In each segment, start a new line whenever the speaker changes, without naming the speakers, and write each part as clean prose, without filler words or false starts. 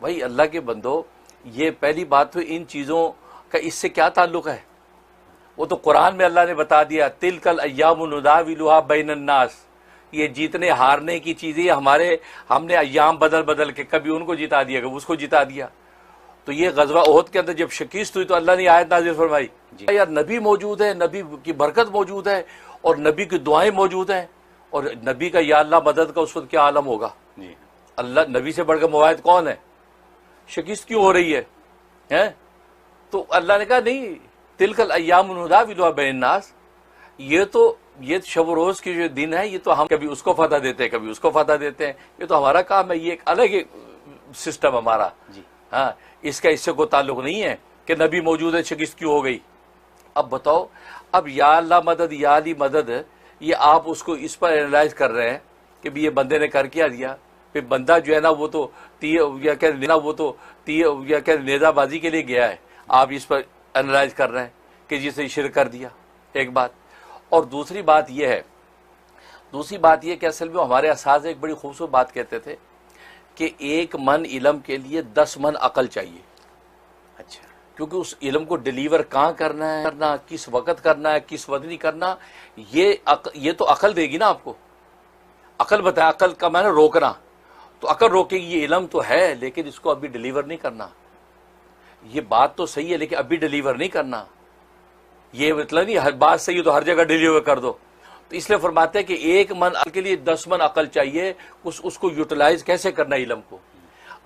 بھائی اللہ کے بندو، یہ پہلی بات تو ان چیزوں کا اس سے کیا تعلق ہے؟ وہ تو قرآن میں اللہ نے بتا دیا، تلک الایام نداولها بین الناس، یہ جیتنے ہارنے کی چیزیں ہم نے ایام بدل بدل کے کبھی ان کو جتا دیا کبھی اس کو جتا دیا۔ تو یہ غزوہ احد کے اندر جب شکست ہوئی تو اللہ نے آیت نازل فرمائی، یار نبی موجود ہے، نبی کی برکت موجود ہے اور نبی کی دعائیں موجود ہیں، اور نبی کا یا اللہ مدد کا اس وقت کیا عالم ہوگا؟ اللہ نبی سے بڑھ کر مواعد کون ہے؟ شکست کیوں ہو رہی ہے؟ تو اللہ نے کہا نہیں، تلک الایام نداولها بین الناس، یہ شب و روز کی جو دن ہے، یہ تو ہم کبھی اس کو فتح دیتے ہیں کبھی اس کو فتح دیتے ہیں، یہ تو ہمارا کام ہے، یہ ایک الگ سسٹم ہمارا۔ ہاں، اس کا اس سے کوئی تعلق نہیں ہے کہ نبی موجود ہے شکست کیوں ہو گئی۔ اب بتاؤ، اب یا اللہ مدد یا علی مدد، یہ آپ اس کو اس پر اینالائز کر رہے ہیں کہ بھی یہ بندے نے کر کیا دیا، پھر بندہ جو ہے نا وہ تو نیزہ بازی کے لیے گیا ہے، آپ اس پر اینالائز کر رہے ہیں کہ جس نے شرک کر دیا، ایک بات۔ اور دوسری بات یہ کہ اصل میں ہمارے اساتذہ ایک بڑی خوبصورت بات کہتے تھے کہ 1 من علم کے لیے 10 من عقل چاہیے۔ اچھا، کیونکہ اس علم کو ڈیلیور کہاں کرنا ہے، کس وقت کرنا ہے، کس وقت نہیں کرنا، یہ تو عقل دے گی نا آپ کو۔ عقل بتائے، عقل کا معنی روکنا، تو عقل روکے گی یہ علم تو ہے لیکن اس کو ابھی ڈیلیور نہیں کرنا۔ یہ بات تو صحیح ہے لیکن ابھی ڈیلیور نہیں کرنا، یہ مطلب نہیں ہر بات صحیح ہے تو ہر جگہ ڈیلیور کر دو۔ تو اس لیے فرماتے ہیں کہ 1 من عقل کے لیے 10 من عقل چاہیے، اس کو یوٹیلائز کیسے کرنا علم کو۔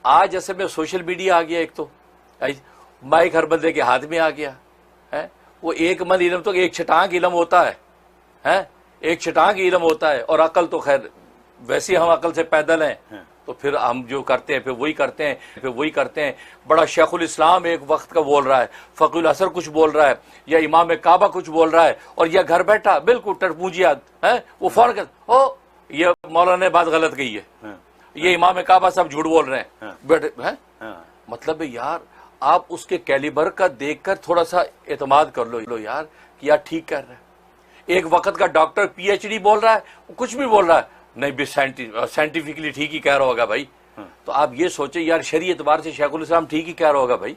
آج اصل میں سوشل میڈیا آ گیا، ایک تو مائک ہر بندے کے ہاتھ میں آ گیا ہے، وہ 1 من علم تو ایک چھٹانک علم ہوتا ہے، ایک چھٹانک علم ہوتا ہے، اور عقل تو خیر ویسے ہم عقل سے پیدل ہیں، تو پھر ہم جو کرتے ہیں پھر وہی کرتے ہیں۔ بڑا شیخ الاسلام ایک وقت کا بول رہا ہے، فقی العصر کچھ بول رہا ہے، یا امام کعبہ کچھ بول رہا ہے، اور یا گھر بیٹھا بالکل ٹرپوجیات ہے، وہ فوراً یہ مولانا نے بات غلط کہی ہے، یہ امام کعبہ سب جھوٹ بول رہے ہیں بیٹھے ہیں۔ مطلب یار آپ اس کے کیلیبر کا دیکھ کر تھوڑا سا اعتماد کر لو یار کہ یار ٹھیک کر رہے ہیں۔ ایک وقت کا ڈاکٹر پی ایچ ڈی بول رہا ہے، کچھ بھی بول رہا ہے، نہیں بھی سائنٹیفکلی ٹھیک ہی کہہ رہا ہوگا بھائی۔ تو آپ یہ سوچیں یار شرعی اعتبار سے شیخ الاسلام ٹھیک ہی کہہ رہا ہوگا بھائی۔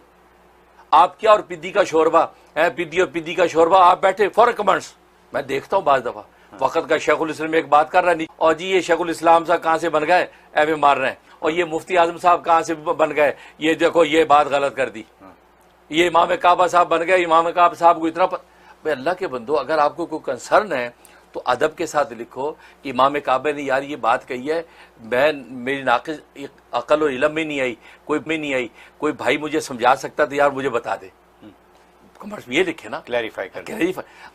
آپ کیا اور پدی کا شوربہ ہے، پدی کا شوربہ، آپ بیٹھے فور کمنٹس، میں دیکھتا ہوں بعض دفعہ وقت کا شیخ الاسلام ایک بات کر رہا نہیں، اور جی یہ شیخ الاسلام صاحب کہاں سے بن گئے، ایوے مار رہے ہیں، اور یہ مفتی اعظم صاحب کہاں سے بن گئے، یہ دیکھو یہ بات غلط کر دی، یہ امام کعبہ صاحب بن گئے، امام کعبہ صاحب کو اتنا بھائی اللہ کے بندو، اگر آپ کو کوئی کنسرن ہے تو ادب کے ساتھ لکھو کہ امام کعبہ نے یار یہ بات کہی ہے، میری ناقص عقل و علم میں نہیں آئی، کوئی بھائی مجھے سمجھا سکتا تو یار مجھے بتا دے، یہ لکھے نا، کلیریفائی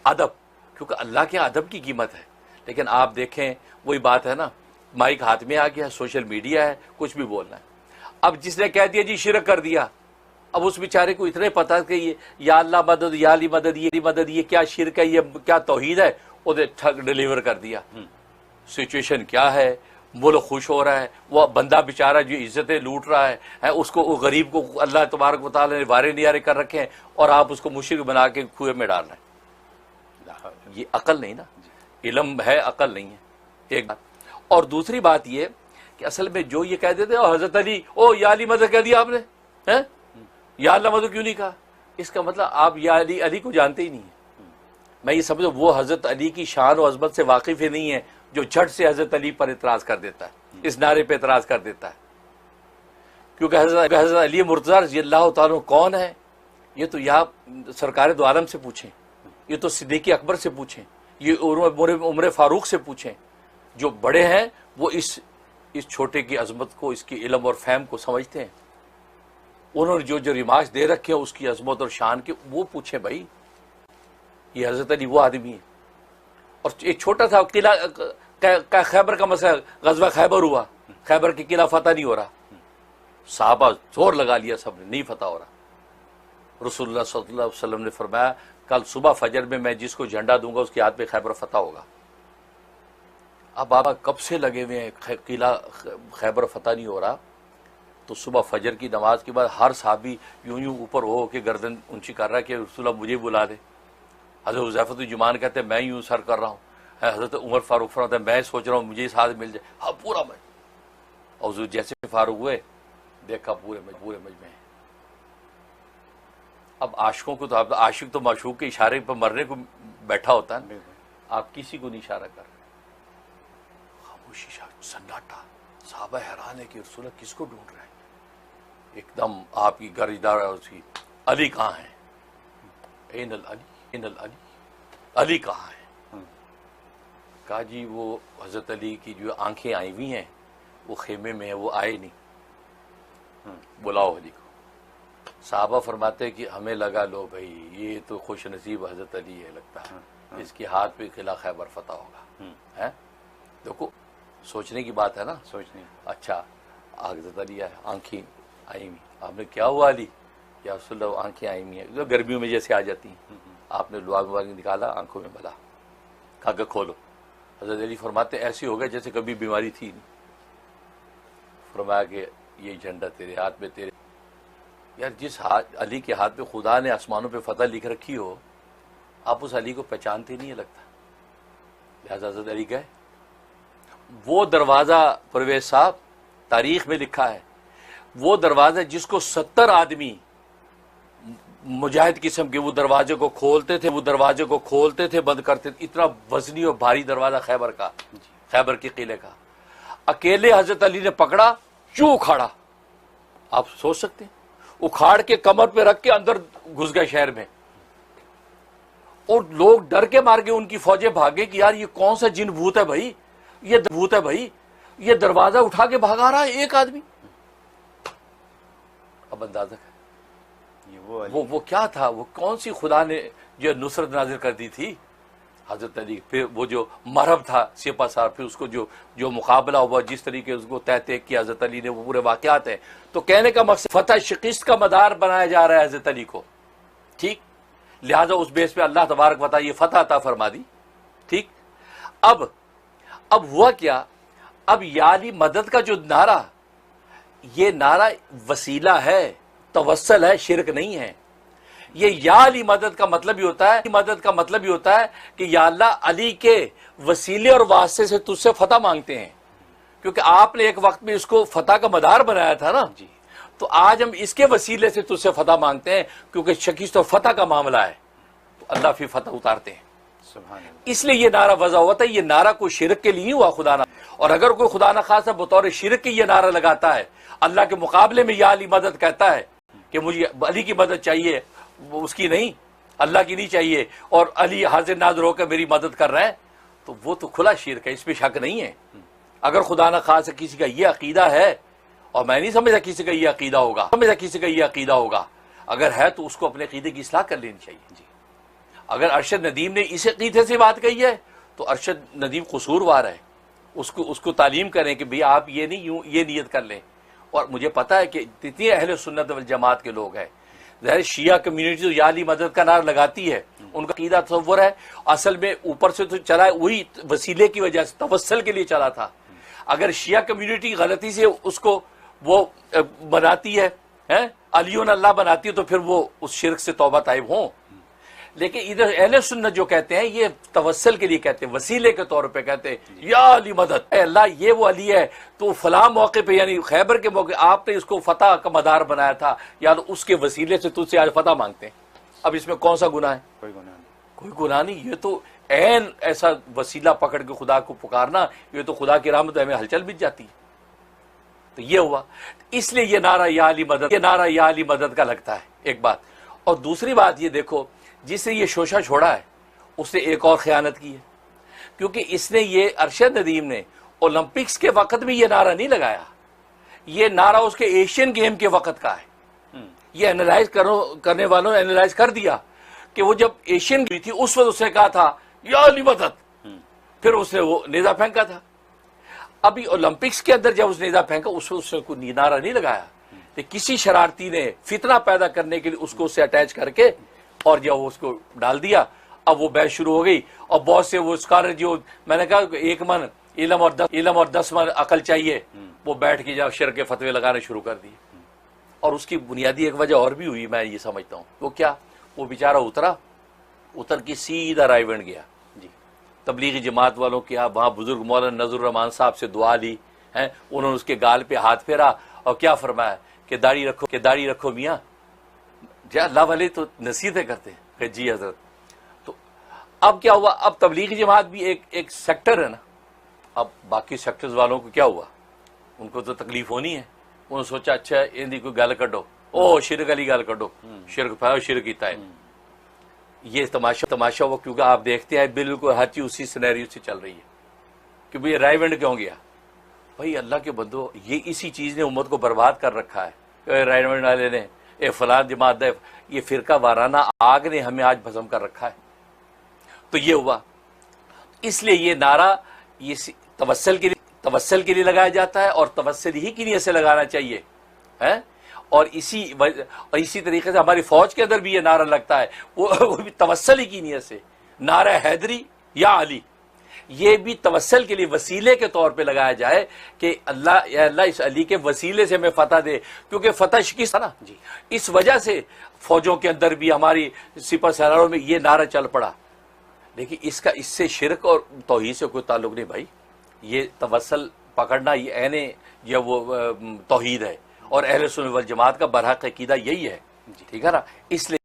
ادب، کیونکہ اللہ کے ادب کی قیمت ہے۔ لیکن آپ دیکھیں وہی بات ہے نا، مائک ہاتھ میں آ گیا، سوشل میڈیا ہے، کچھ بھی بولنا ہے۔ اب جس نے کہہ دیا جی شرک کر دیا، اب اس بیچارے کو اتنے پتا کہ یہ یا اللہ مدد یا علی مدد، یہ مدد، یہ کیا شرک ہے، یہ کیا توحید ہے، اسے ٹھگ ڈیلیور کر دیا۔ سچویشن کیا ہے، ملک خوش ہو رہا ہے، وہ بندہ بیچارہ جو عزتیں لوٹ رہا ہے، اس کو غریب کو اللہ تبارک و تعالی نے وارے نیارے کر رکھے ہیں، اور آپ اس کو مشرک بنا کے کنویں میں ڈال رہے ہیں۔ یہ عقل نہیں نا، علم ہے عقل نہیں ہے، ایک بات۔ اور دوسری بات یہ کہ اصل میں جو یہ کہہ دیتے ہیں حضرت علی، یا علی مدد کہہ دیا آپ نے، یا اللہ مدد کیوں نہیں کہا، اس کا مطلب آپ یا علی کو جانتے ہی نہیں ہیں۔ میں یہ سمجھوں وہ حضرت علی کی شان و عظمت سے واقف ہی نہیں ہے جو جھٹ سے حضرت علی پر اعتراض کر دیتا ہے، اس نعرے پہ اعتراض کر دیتا ہے۔ کیونکہ حضرت علی مرتضیٰ رضی اللہ تعالیٰ کون ہے، یہ تو یا سرکار دو عالم سے پوچھیں، یہ تو صدیق اکبر سے پوچھیں، یہ عمر فاروق سے پوچھیں، جو بڑے ہیں وہ اس چھوٹے کی عظمت کو، اس کی علم اور فہم کو سمجھتے ہیں۔ انہوں نے جو ریمارکس دے رکھے ہیں اس کی عظمت اور شان کے، وہ پوچھیں بھائی۔ یہ حضرت علی وہ آدمی ہے، اور ایک چھوٹا سا قلعہ خیبر کا مسئلہ، غزوہ خیبر ہوا، خیبر کی قلعہ فتح نہیں ہو رہا، صحابہ زور لگا لیا، سب نے نہیں فتح ہو رہا۔ رسول اللہ صلی اللہ علیہ وسلم نے فرمایا کل صبح فجر میں جس کو جھنڈا دوں گا اس کے ہاتھ پہ خیبر فتح ہوگا۔ اب بابا کب سے لگے ہوئے ہیں قلعہ خیبر فتح نہیں ہو رہا، تو صبح فجر کی نماز کے بعد ہر صحابی یوں اوپر ہو کے گردن اونچی کر رہا ہے کہ رسول اللہ مجھے بلا دے۔ حضرت حذیفہ الجمان کہتے ہیں میں یوں سر کر رہا ہوں، حضرت عمر فاروق فرماتے ہیں میں سوچ رہا ہوں مجھے اس ہاتھ مل جائے، ہاں پورا میں، اور حضور جیسے فاروق ہوئے دیکھا پورے مجمع. اب عاشقوں کو تو اب عاشق تو معشوق کے اشارے پر مرنے کو بیٹھا ہوتا ہے، آپ کسی کو نہیں اشارہ کر رہے. خاموشی، سناٹا. صحابہ حیران ہے کہ رسول اللہ کس کو ڈھونڈ رہے ہیں. ایک دم آپ کی گردار اسی، علی کہاں ہے؟ این العلی، علی کہاں ہے؟ کہا جی وہ حضرت علی کی جو آنکھیں آئی ہوئی ہیں وہ خیمے میں ہیں، وہ آئے نہیں، بلاؤ علی کو. صحابہ فرماتے کہ ہمیں لگا لو بھائی یہ تو خوش نصیب حضرت علی ہے، لگتا ہے اس کے ہاتھ پہ قلعہ خیبر فتح ہوگا. دیکھو سوچنے کی بات ہے نا، سوچنے. اچھا حضرت علی ہے، آنکھیں آئی ہوئی. آپ نے کیا ہوا علی؟ یا رسول اللہ آنکھیں آئی ہوئی ہیں، گرمیوں میں جیسے آ جاتی ہیں. آپ نے لعاب مبارک نکالا، آنکھوں میں ملا، کہا کہ کھولو. حضرت علی فرماتے ایسی ہو گئے جیسے کبھی بیماری تھی نہیں. فرمایا کہ یہ جھنڈا تیرے ہاتھ میں، تیرے یار جس علی کے ہاتھ پہ خدا نے آسمانوں پہ فتح لکھ رکھی ہو، آپ اس علی کو پہچانتے نہیں ہے لگتا. لہذا حضرت علی گئے. وہ دروازہ پرویز صاحب تاریخ میں لکھا ہے، وہ دروازہ جس کو 70 آدمی مجاہد قسم کے وہ دروازے کو کھولتے تھے بند کرتے تھے. اتنا وزنی اور بھاری دروازہ خیبر کے قلعے کا اکیلے حضرت علی نے پکڑا، چوں اکھاڑا. آپ سوچ سکتے ہیں، اکھاڑ کے کمر پہ رکھ کے اندر گھس گئے شہر میں. اور لوگ ڈر کے مار کے ان کی فوجیں بھاگے کہ یار یہ کون سا جن بھوت ہے بھائی، یہ دروازہ اٹھا کے بھاگا رہا ہے ایک آدمی. اب اندازہ کر وہ کیا تھا، وہ کون سی خدا نے جو نصرت نازل کر دی تھی حضرت علی. پھر وہ جو مرہب تھا سپہ سالار، پھر اس کو جو مقابلہ ہوا، جس طریقے اس کو تہ کیا حضرت علی نے، وہ پورے واقعات ہیں. تو کہنے کا مقصد فتح شکست کا مدار بنایا جا رہا ہے حضرت علی کو، ٹھیک. لہذا اس بیس پہ اللہ تبارک و تعالیٰ یہ فتح عطا فرما دی، ٹھیک. اب ہوا کیا؟ اب یا علی مدد کا جو نعرہ، یہ نعرہ وسیلہ ہے، توسل ہے، شرک نہیں ہے. یہ یا علی مدد کا مطلب ہی ہوتا ہے کہ یا اللہ علی کے وسیلے اور واسطے سے تجھ سے فتح مانگتے ہیں، کیونکہ آپ نے ایک وقت میں اس کو فتح کا مدار بنایا تھا نا جی. تو آج ہم اس کے وسیلے سے تجھ سے فتح مانگتے ہیں، کیونکہ شکست اور فتح کا معاملہ ہے، تو اللہ پھر فتح اتارتے ہیں. اس لیے یہ نعرہ وضع ہوا تھا. یہ نعرہ کوئی شرک کے لیے نہیں ہوا خدا نہ، اور اگر کوئی خدا نہ خاصا بطور شرک کی یہ نعرہ لگاتا ہے، اللہ کے مقابلے میں یا علی مدد کہتا ہے کہ مجھے علی کی مدد چاہیے، اس کی نہیں، اللہ کی نہیں چاہیے، اور علی حاضر ناظر ہو کر میری مدد کر رہے ہیں، تو وہ تو کھلا شرک ہے، اس پہ شک نہیں ہے. اگر خدا نہ خاصا کسی کا یہ عقیدہ ہے، اور میں نہیں سمجھا کسی کا یہ عقیدہ ہوگا، اگر ہے تو اس کو اپنے عقیدے کی اصلاح کر لینی چاہیے جی. اگر ارشد ندیم نے اس عقیدے سے بات کہی ہے تو ارشد ندیم قصوروار ہے، اس کو تعلیم کریں کہ بھئی آپ یہ نہیں یوں یہ نیت کر لیں. اور مجھے پتا ہے کہ جتنے اہل سنت والجماعت کے لوگ ہیں، ظاہر شیعہ کمیونٹی تو یا علی مدد کا نعرہ لگاتی ہے، ان کا عقیدہ تصور ہے، اصل میں اوپر سے تو چلا ہے وہی وسیلے کی وجہ سے، توسل کے لیے چلا تھا. اگر شیعہ کمیونٹی غلطی سے اس کو وہ بناتی ہے، علی اللہ بناتی ہے، تو پھر وہ اس شرک سے توبہ طائب ہوں. لیکن ادھر اہل سنت جو کہتے ہیں یہ توسل کے لیے کہتے ہیں، وسیلے کے طور پہ کہتے ہیں یا علی مدد، اے اللہ یہ وہ علی ہے تو فلاں موقع پہ یعنی خیبر کے موقع آپ نے اس کو فتح کا مدار بنایا تھا، یا اس کے وسیلے سے تجھ سے آج فتح مانگتے ہیں. اب اس میں کون سا گناہ ہے؟ کوئی گناہ نہیں. یہ تو عین ایسا وسیلہ پکڑ کے خدا کو پکارنا، یہ تو خدا کی رحمت ہمیں ہلچل بچ جاتی ہے. تو یہ ہوا، اس لیے یہ نعرہ یا علی مدد کا لگتا ہے، ایک بات. اور دوسری بات یہ دیکھو، جس نے یہ شوشہ چھوڑا ہے اس نے ایک اور خیانت کی ہے، کیونکہ اس نے یہ ارشد ندیم نے اولمپکس کے وقت میں یہ نعرہ نہیں لگایا، یہ نعرہ اس کے ایشین گیم کے وقت کا ہے. یہ اینالائز کرنے والوں نے اینالائز کر دیا کہ وہ جب ایشین گیم تھی اس وقت اس نے کہا تھا یا علی مدد، پھر اس نے وہ نیزہ پھینکا تھا. ابھی اولمپکس کے اندر جب اس نے نیزہ پھینکا اس وقت اس نے کوئی نعرہ نہیں لگایا، کسی شرارتی نے فتنہ پیدا کرنے کے لیے اس کو اس سے اٹیچ کر کے اور جب وہ اس کو ڈال دیا. اب وہ بحث شروع ہو گئی، اور بہت سے وہ اسکالر جو میں نے کہا ایک من علم اور 10 من عقل چاہیے، وہ بیٹھ کے جب شرک کے فتوے لگانے شروع کر دیے. اور اس کی بنیادی ایک وجہ اور بھی ہوئی، میں یہ سمجھتا ہوں. وہ کیا؟ وہ بیچارہ اتر کے سیدھا رائے ونڈ گیا جی. تبلیغی جماعت والوں کے یہاں وہاں بزرگ مولانا نذر الرحمان صاحب سے دعا لی ہے، انہوں نے اس کے گال پہ ہاتھ پھیرا اور کیا فرمایا کہ داڑھی رکھو میاں، جی اللہ والے تو نصیحتیں کرتے ہیں کہ جی حضرت. تو اب کیا ہوا، اب تبلیغی جماعت بھی ایک سیکٹر ہے نا. اب باقی سیکٹرز والوں کو کیا ہوا، ان کو تو تکلیف ہونی ہے. انہوں نے سوچا اچھا ان کوئی گل کڈو، او شرک والی گل کڈو، شرک پاؤ شرک کیتا ہے. یہ تماشا ہوا، کیونکہ آپ دیکھتے ہیں بالکل ہر چیز اسی سینیریو سے چل رہی ہے کہ بھئی رائے ونڈ کیوں گیا. بھائی اللہ کے بندو، یہ اسی چیز نے امت کو برباد کر رکھا ہے. رائے ونڈ والے نے، اے فلان جماعت ہے، یہ فرقہ وارانہ آگ نے ہمیں آج بھسم کر رکھا ہے. تو یہ ہوا. اس لیے یہ نعرہ یہ توسل کے لیے لگایا جاتا ہے، اور توسل ہی کی نیت سے لگانا چاہیے. اور اسی طریقے سے ہماری فوج کے اندر بھی یہ نعرہ لگتا ہے، وہ بھی توسل ہی کی نیت سے. نعرہ حیدری یا علی، یہ بھی توسل کے لیے وسیلے کے طور پہ لگایا جائے کہ اللہ اس علی کے وسیلے سے ہمیں فتح دے، کیونکہ فتح شکست ہے نا. اس وجہ سے فوجوں کے اندر بھی ہماری سپہ سالاروں میں یہ نعرہ چل پڑا. لیکن اس سے شرک اور توحید سے کوئی تعلق نہیں بھائی. یہ توسل پکڑنا یہ وہ توحید ہے، اور اہل سنت والجماعت کا برحق عقیدہ یہی ہے. ٹھیک ہے نا. اس لیے